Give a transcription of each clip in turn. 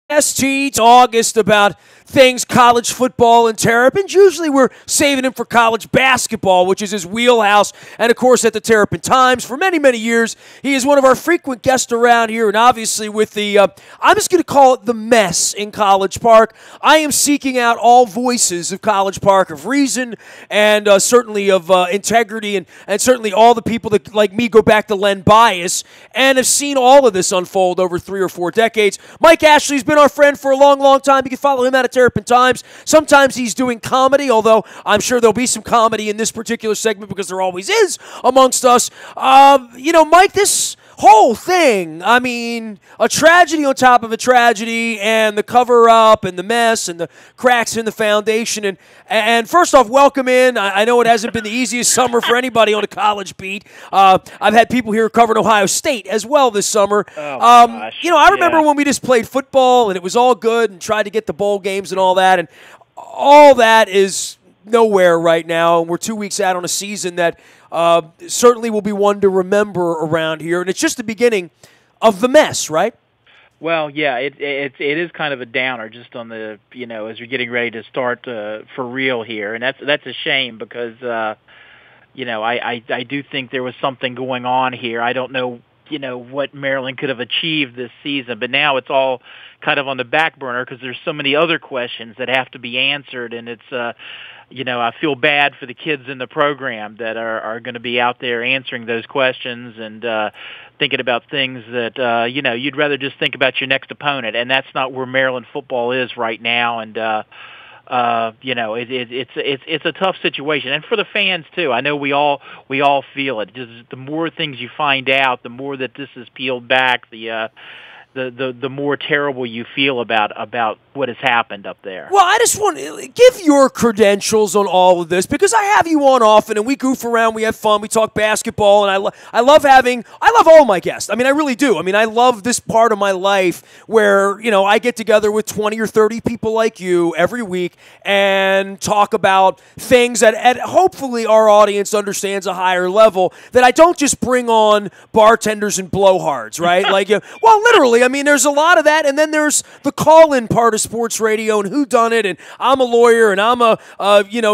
WNST. It's August about things college football and Terrapins. Usually we're saving him for college basketball, which is his wheelhouse. And, of course, at the Terrapin Times for many, many years, he is one of our frequent guests around here. And obviously with the, I'm just going to call it the mess in College Park, I am seeking out all voices of College Park, of reason and certainly of integrity and certainly all the people that, like me, go back to Len Bias and have seen all of this unfold over 3 or 4 decades. Mike Ashley's been our friend for a long, long time. You can follow him at Terrapin Times. Sometimes he's doing comedy, although I'm sure there'll be some comedy in this particular segment because there always is amongst us. Mike, this whole thing, I mean, a tragedy on top of a tragedy, and the cover-up and the mess and the cracks in the foundation. And first off, welcome in. I know it hasn't been the easiest summer for anybody on a college beat. I've had people here covering Ohio State as well this summer. I remember when we just played football and it was all good and tried to get the bowl games and all that, and all that is nowhere right now. And we're 2 weeks out on a season that certainly will be one to remember around here, and it's just the beginning of the mess, right? Well, yeah, it is kind of a downer just on the, as you're getting ready to start for real here, and that's a shame because I do think there was something going on here. I don't know what Maryland could have achieved this season, but now it's all kind of on the back burner because there's so many other questions that have to be answered, and it's I feel bad for the kids in the program that are going to be out there answering those questions and thinking about things that you'd rather just think about your next opponent, and that's not where Maryland football is right now. And it's a tough situation, and for the fans too. I know we all feel it. Just the more things you find out, the more that this is peeled back, the more terrible you feel about what has happened up there. Well, I just want to give your credentials on all of this because I have you on often and we goof around, we have fun, we talk basketball, and I love all my guests. I mean, I really do. I mean, I love this part of my life where, I get together with 20 or 30 people like you every week and talk about things that hopefully our audience understands a higher level, that I don't just bring on bartenders and blowhards, right? Well, literally, I mean, there's a lot of that, and then there's the call-in part of sports radio and whodunit, and I'm a lawyer, and I'm a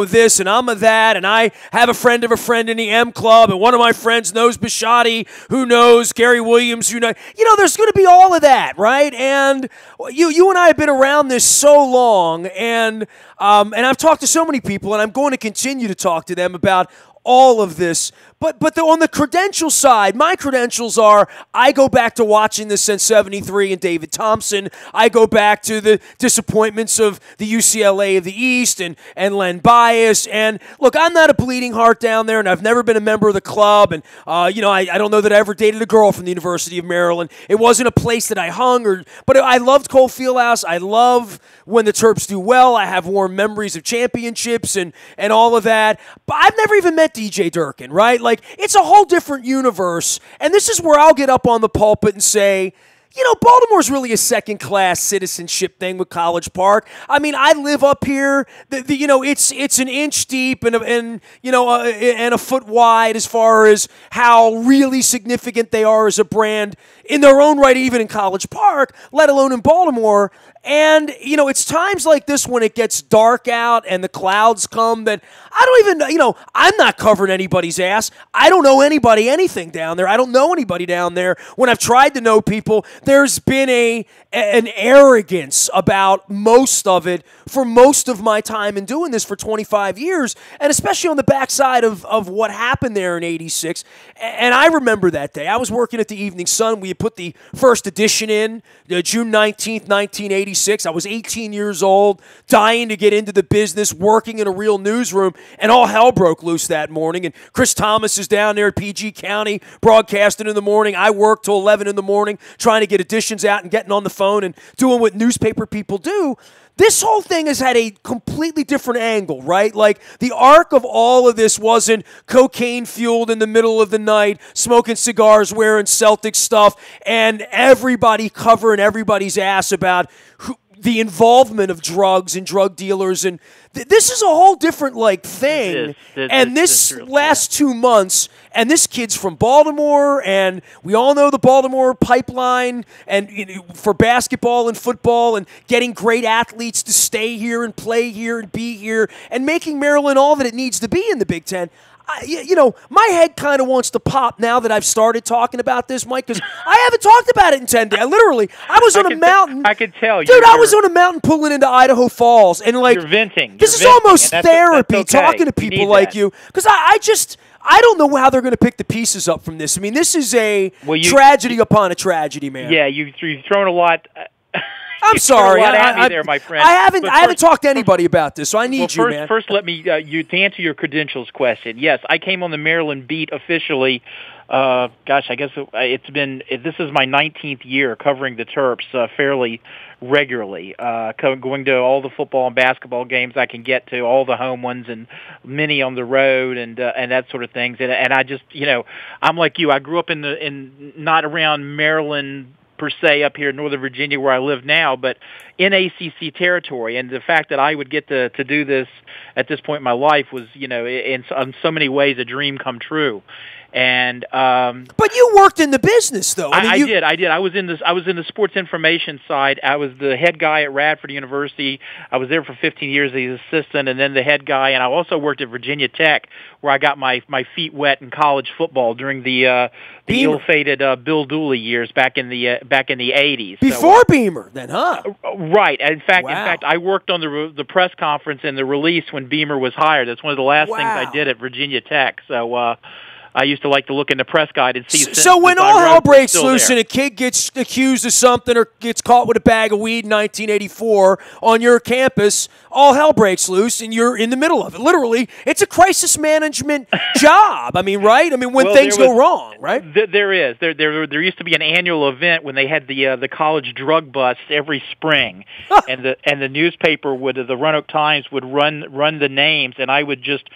this, and I'm a that, and I have a friend of a friend in the M Club, and one of my friends knows Bishotti, who knows Gary Williams, there's going to be all of that, right? And you and I have been around this so long, and I've talked to so many people, and I'm going to continue to talk to them about all of this. But on the credential side, my credentials are I go back to watching this since 73 and David Thompson. I go back to the disappointments of the UCLA of the East and Len Bias. And look, I'm not a bleeding heart down there, and I've never been a member of the club. And, I don't know that I ever dated a girl from the University of Maryland. It wasn't a place that I hung, but I loved Cole Fieldhouse. I love when the Terps do well. I have warm memories of championships and all of that. But I've never even met DJ Durkin, right? It's a whole different universe, and this is where I'll get up on the pulpit and say, Baltimore's really a second-class citizenship thing with College Park. I mean, I live up here. It's an inch deep and a foot wide as far as how really significant they are as a brand in their own right, even in College Park, let alone in Baltimore. And, it's times like this when it gets dark out and the clouds come that I don't even, I'm not covering anybody's ass. I don't know anybody anything down there. I don't know anybody down there. When I've tried to know people, there's been an arrogance about most of it for most of my time in doing this for 25 years, and especially on the backside of what happened there in 86. And I remember that day. I was working at the Evening Sun. We had put the first edition in, June 19th, 1986. I was 18 years old, dying to get into the business, working in a real newsroom, and all hell broke loose that morning. And Chris Thomas is down there at PG County broadcasting in the morning. I worked till 11 in the morning trying to get editions out and getting on the phone and doing what newspaper people do. This whole thing has had a completely different angle, right? Like, the arc of all of this wasn't cocaine-fueled in the middle of the night, smoking cigars, wearing Celtic stuff, and everybody covering everybody's ass about the involvement of drugs and drug dealers, and this is a whole different thing. This last 2 months, and this kid's from Baltimore, and we all know the Baltimore pipeline, and for basketball and football, and getting great athletes to stay here and play here and be here, and making Maryland all that it needs to be in the Big Ten. My head kind of wants to pop now that I've started talking about this, Mike, because I haven't talked about it in 10 days. I was on a mountain. I could tell. Dude, I was on a mountain pulling into Idaho Falls, and you're venting. This is almost therapy, okay. Talking to people like you, because I don't know how they're going to pick the pieces up from this. I mean, this is a tragedy upon a tragedy, man. Yeah, you've thrown a lot. I'm sorry. There, my friend. I haven't talked to anybody about this, so I need you, man. First, let me to answer your credentials question. Yes, I came on the Maryland beat officially. I guess this is my 19th year covering the Terps fairly regularly, going to all the football and basketball games I can get to, all the home ones, and many on the road, and that sort of things. And I just, I'm like you. I grew up in not around Maryland per se up here in Northern Virginia where I live now, but in ACC territory. And the fact that I would get to do this at this point in my life was, in so many ways a dream come true. And but you worked in the business, though. I did. I was in the sports information side. I was the head guy at Radford University. I was there for 15 years as the assistant, and then the head guy. And I also worked at Virginia Tech, where I got my feet wet in college football during the ill-fated Bill Dooley years back in the 80s. Before Beamer, then, huh? Right. In fact, I worked on the press conference and the release when Beamer was hired. That's one of the last things I did at Virginia Tech. So. I used to like to look in the press guide and see. So when all hell breaks loose and a kid gets accused of something or gets caught with a bag of weed in 1984 on your campus, all hell breaks loose and you're in the middle of it. Literally, it's a crisis management job. I mean, right? I mean, when things go wrong, right? There is. There used to be an annual event when they had the college drug bust every spring, and the newspaper the Roanoke Times would run the names, and I would just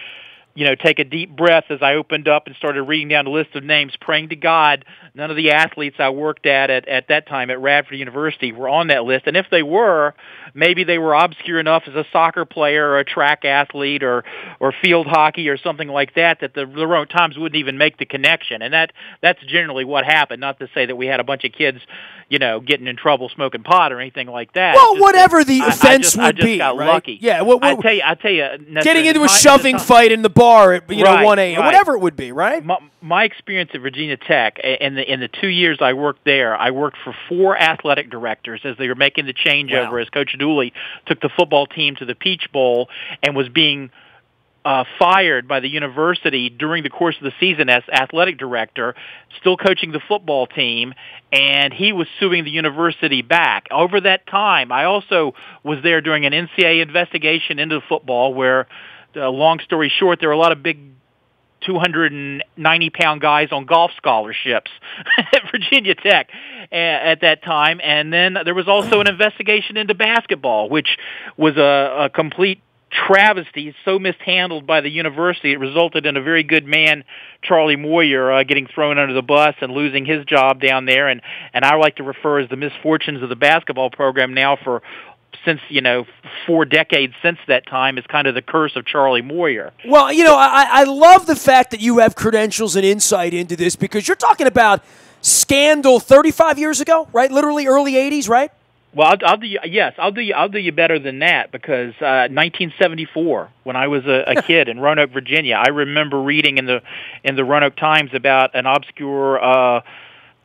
take a deep breath as I opened up and started reading down the list of names, praying to God none of the athletes I worked at that time at Radford University were on that list. And if they were, maybe they were obscure enough as a soccer player or a track athlete or field hockey or something like that the Roanoke Times wouldn't even make the connection. And that's generally what happened. Not to say that we had a bunch of kids, getting in trouble smoking pot or anything like that. Well, whatever the offense would be, I just got right? lucky. Yeah, I tell you, Nestor, getting into a shoving fight in the bar at 1 a.m. Whatever it would be, right? My experience at Virginia Tech in the 2 years I worked there, I worked for 4 athletic directors as they were making the changeover. As Coach Dooley took the football team to the Peach Bowl and was being fired by the university during the course of the season as athletic director, still coaching the football team, and he was suing the university back. Over that time, I also was there during an NCAA investigation into football where, long story short, there were a lot of big 290-pound guys on golf scholarships at Virginia Tech at that time. And then there was also an investigation into basketball, which was a complete travesty, so mishandled by the university. It resulted in a very good man, Charlie Moyer, getting thrown under the bus and losing his job down there. And I like to refer as the misfortunes of the basketball program now since 4 decades since that time is kind of the curse of Charlie Moyer. Well, I love the fact that you have credentials and insight into this because you're talking about scandal 35 years ago, right? Literally early 80s, right? Well, I'll do you better than that because 1974, when I was a kid in Roanoke, Virginia, I remember reading in the Roanoke Times about an obscure,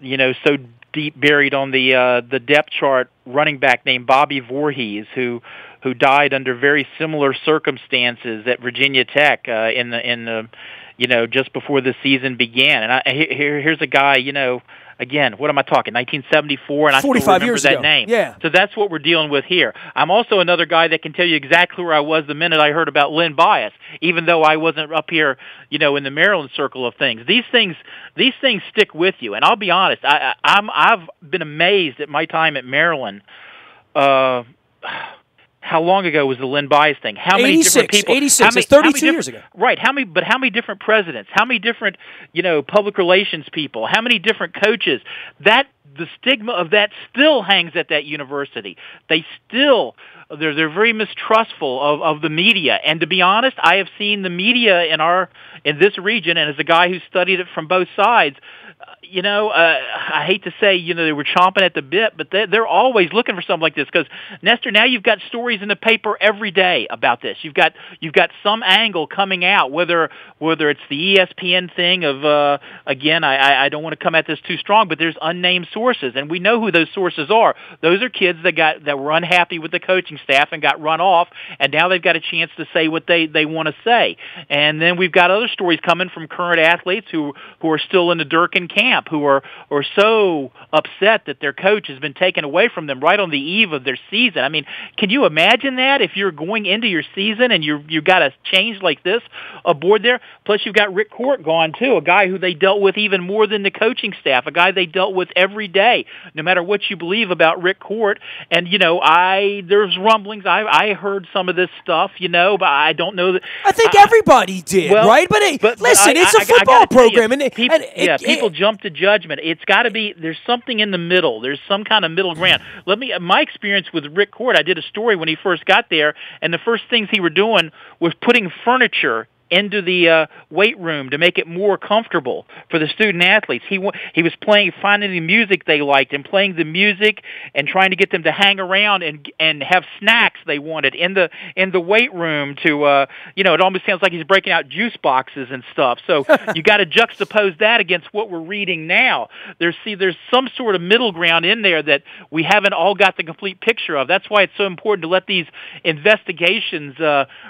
so deep buried on the depth chart running back named Bobby Voorhees, who died under very similar circumstances at Virginia Tech in the just before the season began. And here's a guy, again, what am I talking? 1974, and I still remember that name. Yeah. So that's what we're dealing with here. I'm also another guy that can tell you exactly where I was the minute I heard about Lynn Bias, even though I wasn't up here, in the Maryland circle of things. These things stick with you, and I'll be honest. I've been amazed at my time at Maryland, how how long ago was the Lynn Bias thing? How many 86, different people? 86, it's 32 years ago. Right. But how many different presidents? How many different, public relations people? How many different coaches? The stigma of that still hangs at that university. They're very mistrustful of the media. And to be honest, I have seen the media in this region, and as a guy who studied it from both sides, I hate to say, they were chomping at the bit, but they're always looking for something like this. Because Nestor, now you've got stories in the paper every day about this. You've got some angle coming out, whether it's the ESPN thing of again, I don't want to come at this too strong, but there's unnamed sources, and we know who those sources are. Those are kids that were unhappy with the coaching staff and got run off, and now they've got a chance to say what they want to say. And then we've got other stories coming from current athletes who are still in the Durkin camp, who are so upset that their coach has been taken away from them right on the eve of their season. I mean, can you imagine that if you're going into your season and you got a change like this aboard there? Plus, you've got Rick Court gone too, a guy who they dealt with even more than the coaching staff, a guy they dealt with every day, no matter what you believe about Rick Court. And there's rumblings. I heard some of this stuff, but I don't know that. I think everybody did, right? But listen, it's a football program, people jump to judgment. It's got to be. There's something in the middle. There's some kind of middle ground. My experience with Rick Court, I did a story when he first got there, and the first things he were doing was putting furniture into the weight room to make it more comfortable for the student athletes. He was finding the music they liked and playing the music and trying to get them to hang around and have snacks they wanted in the weight room to it almost sounds like he's breaking out juice boxes and stuff. So you got to juxtapose that against what we're reading now. There's some sort of middle ground in there that we haven't all got the complete picture of. That's why it's so important to let these investigations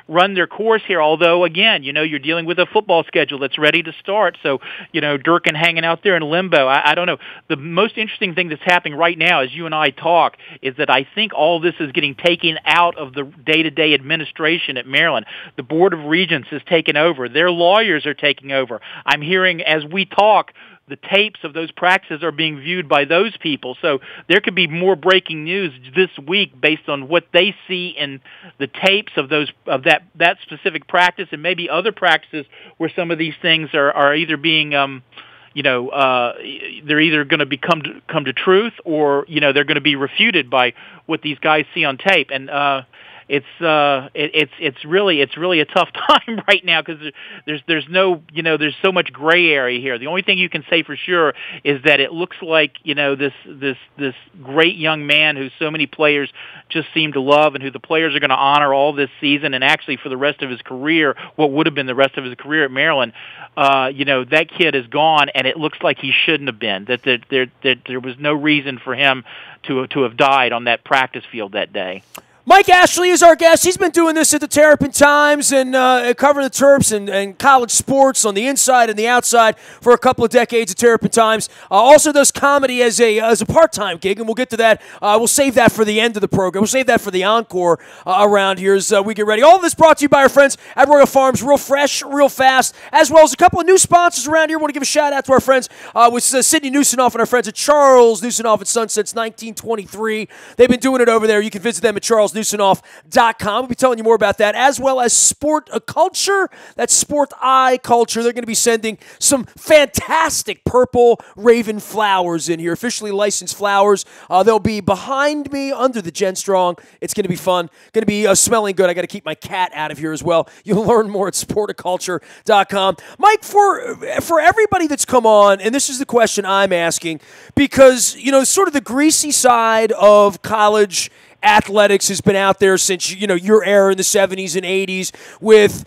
run their course here. Although again, you're dealing with a football schedule that's ready to start. So, Durkin hanging out there in limbo. I don't know. The most interesting thing that's happening right now as you and I talk is that I think all this is getting taken out of the day-to-day administration at Maryland. The Board of Regents has taken over. Their lawyers are taking over. I'm hearing as we talk, the tapes of those practices are being viewed by those people. So there could be more breaking news this week based on what they see in the tapes of that specific practice and maybe other practices where some of these things are either being they're either going to come to truth or they're going to be refuted by what these guys see on tape. And it's really a tough time right now because there's so much gray area here. The only thing you can say for sure is that it looks like this great young man who so many players just seem to love and who the players are going to honor all this season and actually for the rest of his career, what would have been the rest of his career at Maryland. That kid is gone, and it looks like he shouldn't have been. That there was no reason for him to have died on that practice field that day. Mike Ashley is our guest. He's been doing this at the Terrapin Times and covering the Terps and college sports on the inside and the outside for a couple of decades at Terrapin Times. Also does comedy as a part-time gig, and we'll get to that. We'll save that for the end of the program. We'll save that for the encore around here as we get ready. All of this brought to you by our friends at Royal Farms, real fresh, real fast, as well as a couple of new sponsors around here. I want to give a shout-out to our friends with Sidney Newsonoff and our friends at Charles Newsonoff at Sun since 1923. They've been doing it over there. You can visit them at charlesnewsonoff.com. We'll be telling you more about that, as well as Sport Culture. That's Sport Eye Culture. They're going to be sending some fantastic purple Raven flowers in here, officially licensed flowers. They'll be behind me under the Jen Strong. It's going to be fun. Going to be smelling good. I got to keep my cat out of here as well. You'll learn more at sporticulture.com. Mike, for everybody that's come on, and this is the question I'm asking, because, sort of the greasy side of college athletics has been out there since your era in the 70s and 80s with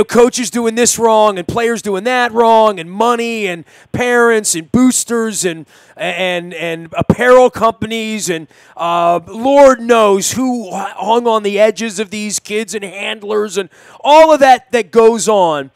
coaches doing this wrong and players doing that wrong and money and parents and boosters and apparel companies and Lord knows who hung on the edges of these kids and handlers and all of that goes on.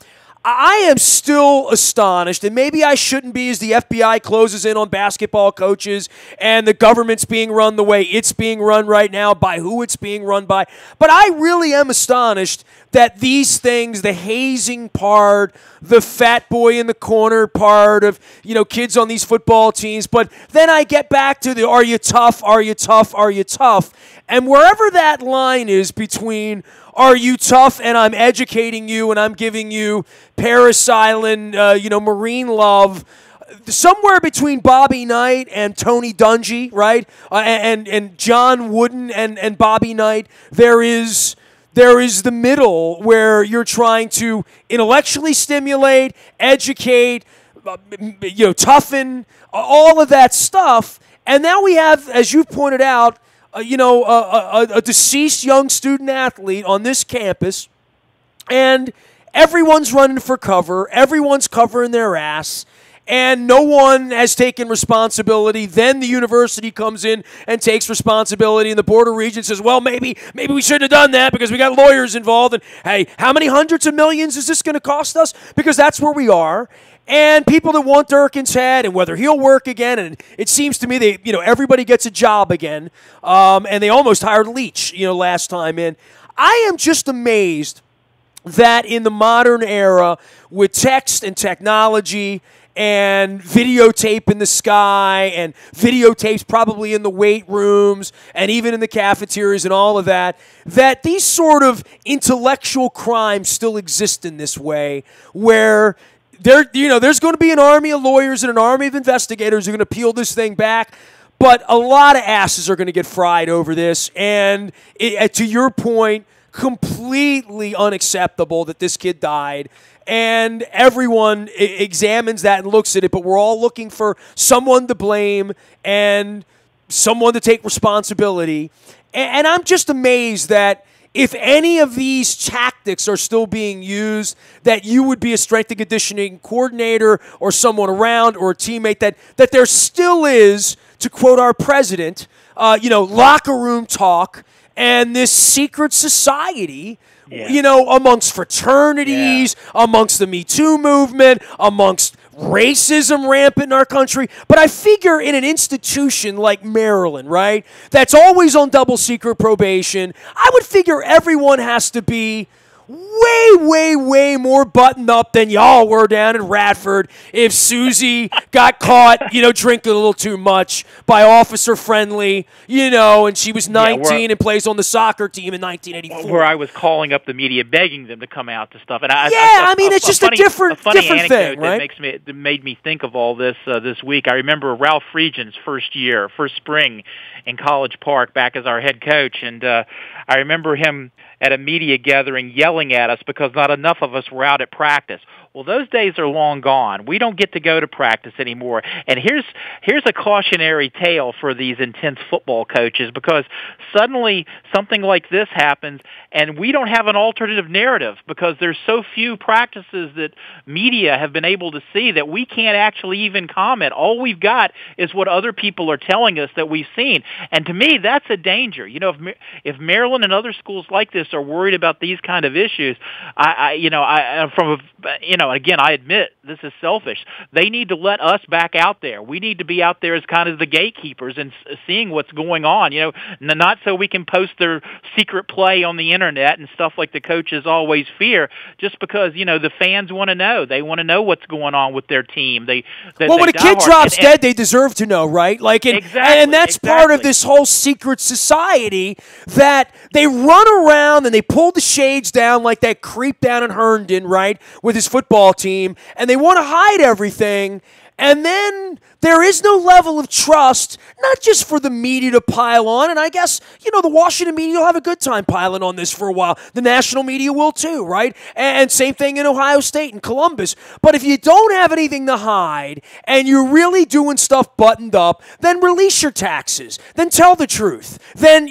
I am still astonished, and maybe I shouldn't be as the FBI closes in on basketball coaches and the government's being run the way it's being run right now, by who it's being run by. But I really am astonished that these things, the hazing part, the fat boy in the corner part of, kids on these football teams, but then I get back to the are you tough, are you tough, are you tough? And wherever that line is between are you tough and I'm educating you and I'm giving you Paris Island, marine love, somewhere between Bobby Knight and Tony Dungy, right? And John Wooden and Bobby Knight, there is the middle where you're trying to intellectually stimulate, educate, toughen, all of that stuff. And now we have, as you've pointed out, a deceased young student athlete on this campus, and everyone's running for cover. Everyone's covering their ass, and no one has taken responsibility. Then the university comes in and takes responsibility, and the Board of Regents says, well, maybe we shouldn't have done that because we got lawyers involved, and hey, how many hundreds of millions is this going to cost us? Because that's where we are. And people that want Durkin's head and whether he'll work again, and it seems to me everybody gets a job again, and they almost hired Leach, last time in. I am just amazed that in the modern era, with text and technology and videotape in the sky and videotapes probably in the weight rooms and even in the cafeterias and all of that, that these sort of intellectual crimes still exist in this way where there's going to be an army of lawyers and an army of investigators who are going to peel this thing back, but a lot of asses are going to get fried over this. And to your point, completely unacceptable that this kid died. And everyone examines that and looks at it, but we're all looking for someone to blame and someone to take responsibility. And I'm just amazed that if any of these tactics are still being used, that you would be a strength and conditioning coordinator or someone around or a teammate, that there still is, to quote our president, locker room talk and this secret society, amongst fraternities, amongst the Me Too movement, amongst racism rampant in our country. But I figure in an institution like Maryland, right, that's always on double secret probation, I would figure everyone has to be way more buttoned up than y'all were down in Radford if Susie got caught, drinking a little too much by Officer Friendly, and she was 19 and plays on the soccer team in 1984. Where I was calling up the media begging them to come out to stuff. And it's just a different thing, right? That made me think of all this this week. I remember Ralph Friedgen's first spring in College Park back as our head coach, and I remember him at a media gathering yelling at us because not enough of us were out at practice. Well, those days are long gone. We don't get to go to practice anymore. And here's a cautionary tale for these intense football coaches, because suddenly something like this happens and we don't have an alternative narrative because there's so few practices that media have been able to see that we can't actually even comment. All we've got is what other people are telling us that we've seen. And to me, that's a danger. If Maryland and other schools like this are worried about these kind of issues, again, I admit this is selfish. They need to let us back out there. We need to be out there as kind of the gatekeepers and seeing what's going on. Not so we can post their secret play on the internet and stuff like the coaches always fear, just because the fans want to know. They want to know what's going on with their team. When a kid drops dead, they deserve to know, right? And that's part of this whole secret society that they run around and they pull the shades down like that creep down in Herndon, right, with his football team, and they want to hide everything. And then there is no level of trust, not just for the media to pile on, and I guess, the Washington media will have a good time piling on this for a while. The national media will too, right? And same thing in Ohio State and Columbus. But if you don't have anything to hide and you're really doing stuff buttoned up, then release your taxes. Then tell the truth. Then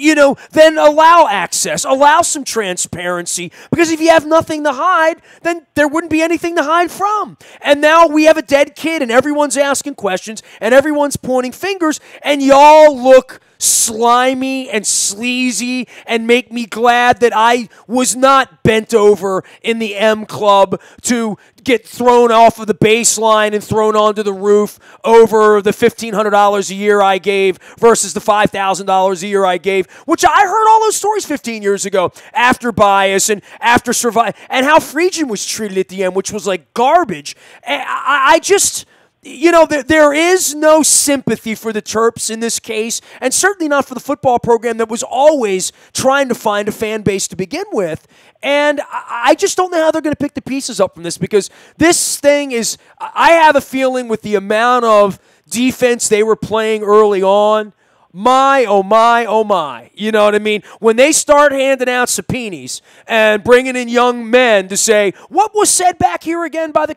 allow access. Allow some transparency. Because if you have nothing to hide, then there wouldn't be anything to hide from. And now we have a dead kid and everyone's asking questions. and everyone's pointing fingers, and y'all look slimy and sleazy and make me glad that I was not bent over in the M Club to get thrown off of the baseline and thrown onto the roof over the $1,500 a year I gave versus the $5,000 a year I gave, which I heard all those stories 15 years ago after bias and after survive, and how Friedgen was treated at the end, which was like garbage. I just... there is no sympathy for the Terps in this case, and certainly not for the football program that was always trying to find a fan base to begin with. And I just don't know how they're going to pick the pieces up from this, because this thing is, I have a feeling with the amount of defense they were playing early on, oh my. You know what I mean? When they start handing out subpoenas and bringing in young men to say, what was said back here again by the,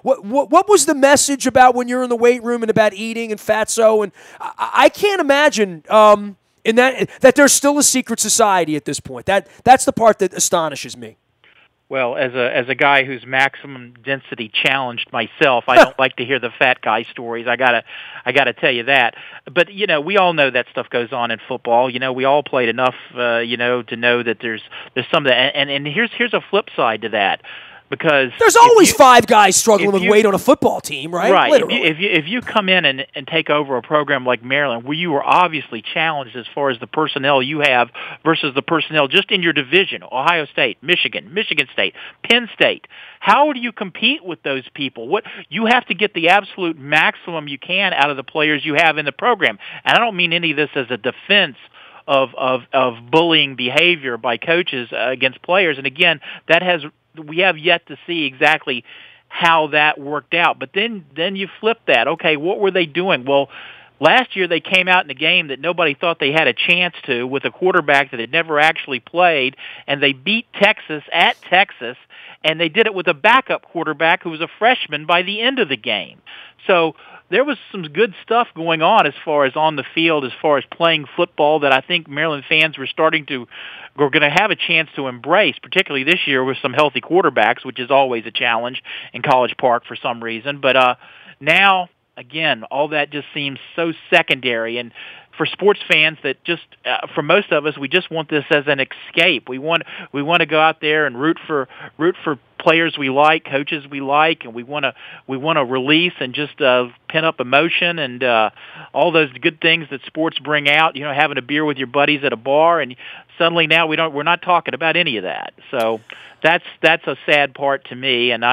what was the message about when you're in the weight room and about eating and fatso? And I can't imagine in that there's still a secret society at this point. That's the part that astonishes me. Well, as a guy who's maximum density challenged myself, I don't like to hear the fat guy stories. I gotta tell you that. But we all know that stuff goes on in football. We all played enough, to know that there's some of that. And here's a flip side to that. Because there's always five guys struggling with weight on a football team, right? Right. Literally. If you come in and take over a program like Maryland, where you were obviously challenged as far as the personnel you have versus the personnel just in your division, Ohio State, Michigan State, Penn State, how do you compete with those people? You have to get the absolute maximum you can out of the players you have in the program. And I don't mean any of this as a defense of bullying behavior by coaches against players. And again, we have yet to see exactly how that worked out. But then you flip that. Okay, what were they doing? Well, last year they came out in a game that nobody thought they had a chance to, with a quarterback that had never actually played, and they beat Texas at Texas, and they did it with a backup quarterback who was a freshman by the end of the game. So there was some good stuff going on as far as on the field, as far as playing football, that I think Maryland fans were going to have a chance to embrace, particularly this year with some healthy quarterbacks, which is always a challenge in College Park for some reason. But now, again, all that just seems so secondary. And for sports fans that just, for most of us, we just want this as an escape. We want to go out there and root for players we like, coaches we like, and we want to release and just pin up emotion and all those good things that sports bring out. Having a beer with your buddies at a bar, and suddenly now we're not talking about any of that. So that's a sad part to me, and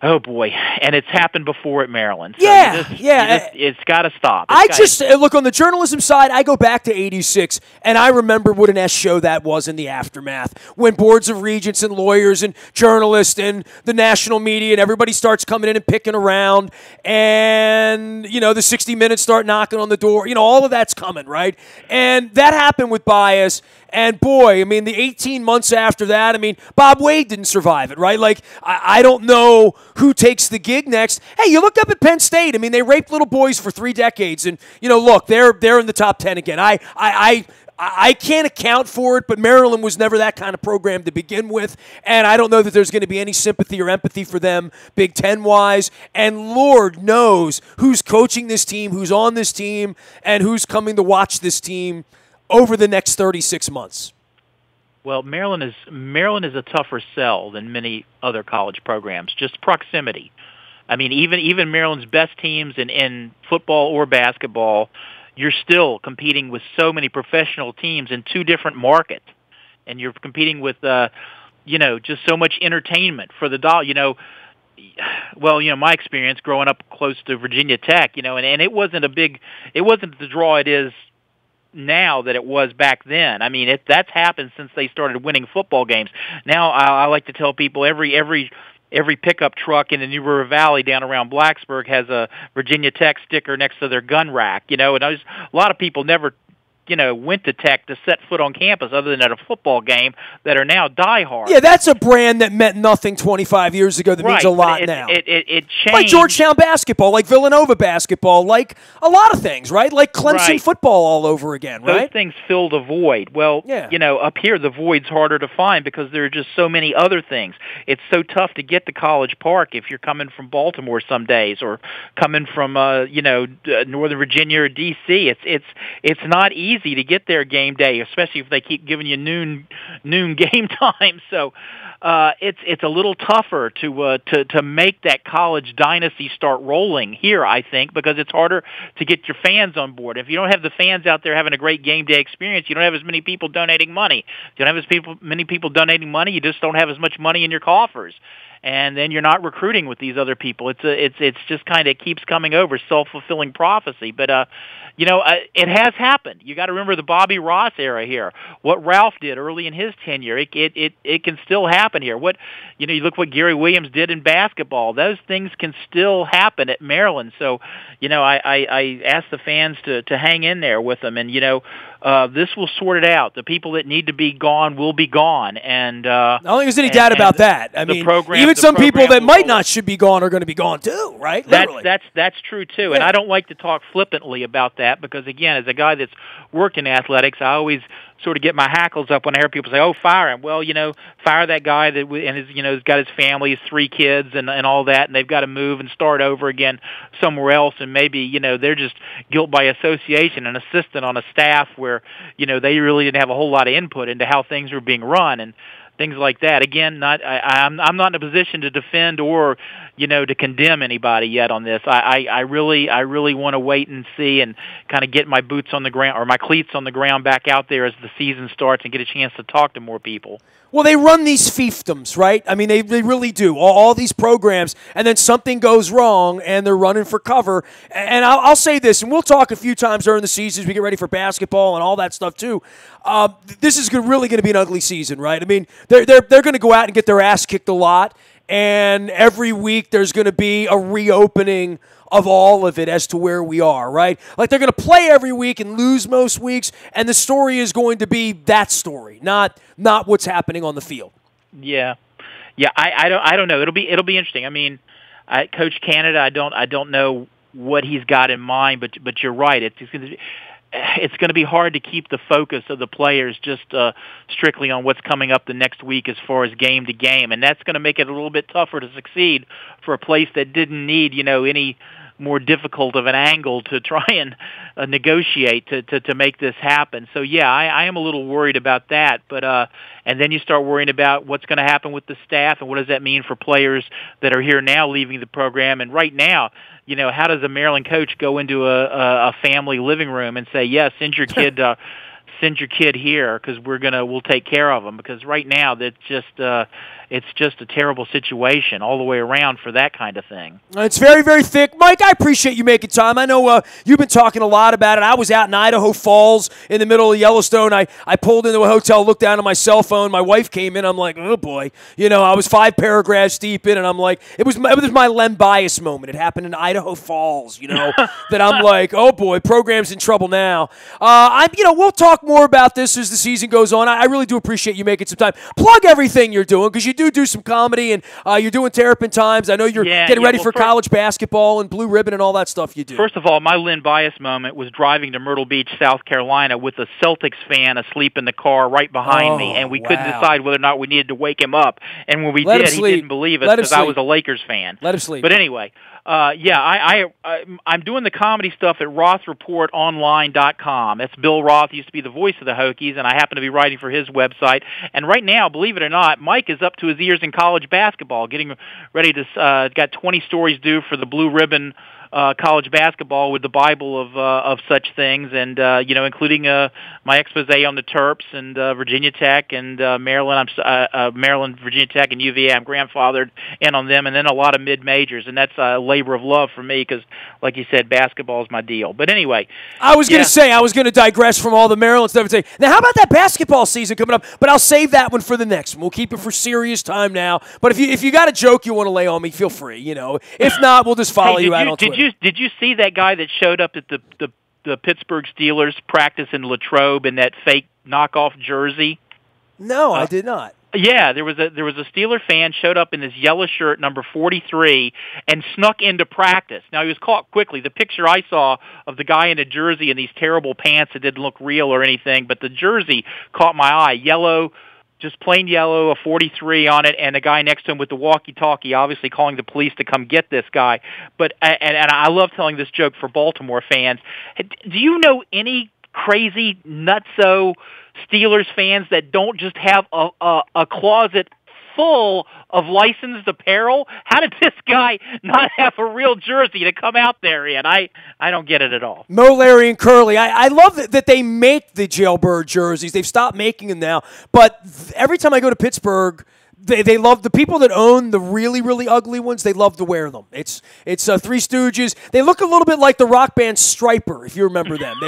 oh boy, and it's happened before at Maryland. So it's got to stop. Look, on the journalism side, I go back to '86, and I remember what an S show that was in the aftermath, when boards of regents and lawyers and journalists and the national media and everybody starts coming in and picking around, and the 60 Minutes start knocking on the door. All of that's coming, right? And that happened with bias. And boy, the 18 months after that, Bob Wade didn't survive it, right? Like, I don't know who takes the gig next. Hey, you look up at Penn State. They raped little boys for 3 decades. And, look, they're in the top 10 again. I can't account for it, but Maryland was never that kind of program to begin with. And I don't know that there's going to be any sympathy or empathy for them Big Ten-wise. And Lord knows who's coaching this team, who's on this team, and who's coming to watch this team over the next 36 months. Well, Maryland is a tougher sell than many other college programs. Just proximity. Even Maryland's best teams in football or basketball, you're still competing with so many professional teams in 2 different markets, and you're competing with just so much entertainment for the dollar. My experience growing up close to Virginia Tech, and it wasn't the draw it is now that it was back then. That's happened since they started winning football games. Now I like to tell people every pickup truck in the New River Valley down around Blacksburg has a Virginia Tech sticker next to their gun rack. And a lot of people never went to Tech to set foot on campus other than at a football game that are now diehard. Yeah, that's a brand that meant nothing 25 years ago that means a lot now. It changed. Like Georgetown basketball, like Villanova basketball, like a lot of things, right? Like Clemson football all over again, right? Those things filled a void. Well, up here the void's harder to find because there are just so many other things. It's so tough to get to College Park if you're coming from Baltimore some days or coming from Northern Virginia or D.C. It's not easy to get there game day, especially if they keep giving you noon game time. So it's a little tougher to make that college dynasty start rolling here, I think, because it's harder to get your fans on board. If you don't have the fans out there having a great game day experience, you don't have as many people donating money. If you don't have many people donating money, you just don't have as much money in your coffers. And then you're not recruiting with these other people. It's just kind of keeps coming over, self-fulfilling prophecy. But it has happened. You got to remember the Bobby Ross era here. What Ralph did early in his tenure, it can still happen here. You look what Gary Williams did in basketball. Those things can still happen at Maryland. So, I ask the fans to hang in there with them, and this will sort it out. The people that need to be gone will be gone, and I don't think there's any doubt about that. I mean, even some people that might not should be gone are going to be gone too, right? That's true too, and I don't like to talk flippantly about that because, again, as a guy that's worked in athletics, I always sort of get my hackles up when I hear people say, "Oh, fire him." Well, fire that guy that has got his family, his 3 kids, and all that, and they've got to move and start over again somewhere else, and maybe they're just guilt by association, an assistant on a staff where they really didn't have a whole lot of input into how things were being run and things like that. Again, I'm not in a position to defend or to condemn anybody yet on this. I really want to wait and see and kind of get my boots on the ground or my cleats on the ground back out there as the season starts and get a chance to talk to more people. Well, they run these fiefdoms, right? I mean, they really do. All these programs, and then something goes wrong, and they're running for cover. And I'll say this, and we'll talk a few times during the season as we get ready for basketball and all that stuff too. This is really going to be an ugly season, right? I mean, they're going to go out and get their ass kicked a lot, and every week there's going to be a reopening of all of it as to where we are, right? Like they're going to play every week and lose most weeks, and the story is going to be that story, not what's happening on the field. Yeah. I don't know. It'll be interesting. I mean, Coach Canada, I don't know what he's got in mind, but you're right. It's going to be hard to keep the focus of the players just strictly on what's coming up the next week as far as game to game, and that's going to make it a little bit tougher to succeed for a place that didn't need any more difficult of an angle to try and negotiate to make this happen. So yeah, I am a little worried about that. But and then you start worrying about what's going to happen with the staff and what does that mean for players that are here now leaving the program. And right now, how does a Maryland coach go into a family living room and say, "Yeah, send your kid." Send your kid here because we'll take care of them, because right now that's just it's just a terrible situation all the way around for that kind of thing. It's very, very thick. Mike, I appreciate you making time. I know you've been talking a lot about it. I was out in Idaho Falls in the middle of Yellowstone. I pulled into a hotel, looked down at my cell phone. My wife came in. I'm like, oh boy. I was 5 paragraphs deep in, and I'm like, it was my Len Bias moment. It happened in Idaho Falls, that I'm like, oh boy, program's in trouble now. We'll talk more about this as the season goes on. I really do appreciate you making some time. Plug everything you're doing, because you do some comedy, and you're doing Terrapin Times. I know you're getting ready for college basketball and Blue Ribbon and all that stuff you do. First of all, my Len Bias moment was driving to Myrtle Beach, South Carolina, with a Celtics fan asleep in the car right behind me, and we couldn't decide whether or not we needed to wake him up. And when we did, he didn't believe us because I was a Lakers fan. Let him sleep. But anyway, I'm doing the comedy stuff at RothReportOnline.com. That's Bill Roth, used to be the voice of the Hokies, and I happen to be writing for his website. And right now, believe it or not, Mike is up to his ears in college basketball, getting ready to got 20 stories due for the Blue Ribbon college basketball with the Bible of such things, and including my expose on the Terps and Virginia Tech and Maryland. Maryland, Virginia Tech, and UVA. I'm grandfathered in on them, and then a lot of mid majors, and that's a labor of love for me because, like you said, basketball is my deal. But anyway, I was going to digress from all the Maryland stuff and say, now how about that basketball season coming up? But I'll save that one for the next one. We'll keep it for serious time now. But if you got a joke you want to lay on me, feel free. If not, we'll just follow you out on Twitter. Did you see that guy that showed up at the the Pittsburgh Steelers practice in Latrobe in that fake knockoff jersey? No, I did not. Yeah, there was a Steeler fan showed up in this yellow shirt, number 43, and snuck into practice. Now he was caught quickly. The picture I saw of the guy in a jersey and these terrible pants that didn't look real or anything, but the jersey caught my eye. Yellow, just plain yellow, a 43 on it, and a guy next to him with the walkie-talkie, obviously calling the police to come get this guy. But and I love telling this joke for Baltimore fans. Do you know any crazy nutso Steelers fans that don't just have a closet full of licensed apparel? How did this guy not have a real jersey to come out there in? I don't get it at all. Mo, Larry, and Curly. I love that they make the jailbird jerseys. They've stopped making them now. But every time I go to Pittsburgh, they love the people that own the really, really ugly ones. They love to wear them. It's Three Stooges. They look a little bit like the rock band Stryper, if you remember them.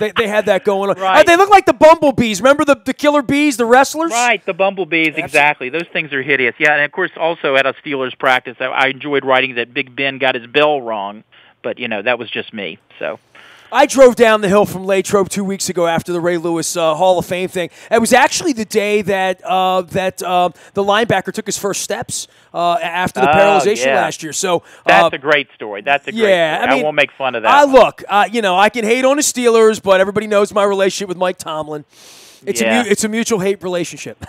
They had that going on. Right. They look like the bumblebees. Remember the killer bees, the wrestlers? Right, the bumblebees, exactly. Those things are hideous. Yeah, and of course, also at a Steelers practice, I enjoyed writing that Big Ben got his bell wrong, but, that was just me, so... I drove down the hill from Latrobe 2 weeks ago after the Ray Lewis Hall of Fame thing. It was actually the day that the linebacker took his first steps after the paralyzation last year. So that's a great story. That's a great story. I won't make fun of that. Look, I can hate on the Steelers, but everybody knows my relationship with Mike Tomlin. It's a mutual hate relationship.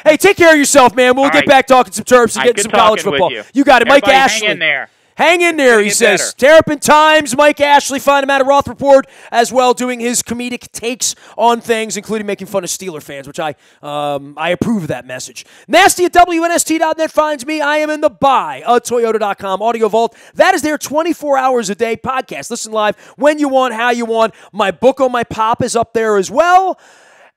Hey, take care of yourself, man. We'll get back talking some Terps and getting some college football. You got it, Mike Ashley. Hang in there. Hang in there, he says. Terrapin Times, Mike Ashley, find him at Roth Report as well, doing his comedic takes on things, including making fun of Steeler fans, which I approve of that message. Nasty at WNST.net finds me. I am in the buy at Toyota.com Audio Vault. That is their 24 hours a day podcast. Listen live when you want, how you want. My book on my pop is up there as well.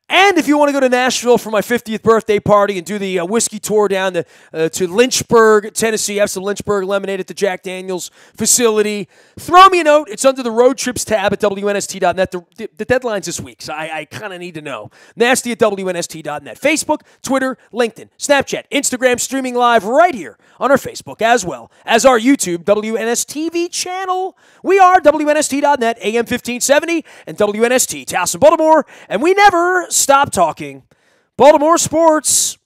And if you want to go to Nashville for my 50th birthday party and do the whiskey tour down to Lynchburg, Tennessee, have some Lynchburg lemonade at the Jack Daniels facility, throw me a note. It's under the road trips tab at WNST.net. The deadline's this week, so I kind of need to know. Nasty at WNST.net. Facebook, Twitter, LinkedIn, Snapchat, Instagram, streaming live right here on our Facebook, as well as our YouTube WNSTV channel. We are WNST.net, AM 1570, and WNST, Towson, Baltimore, and we never stop talking Baltimore sports.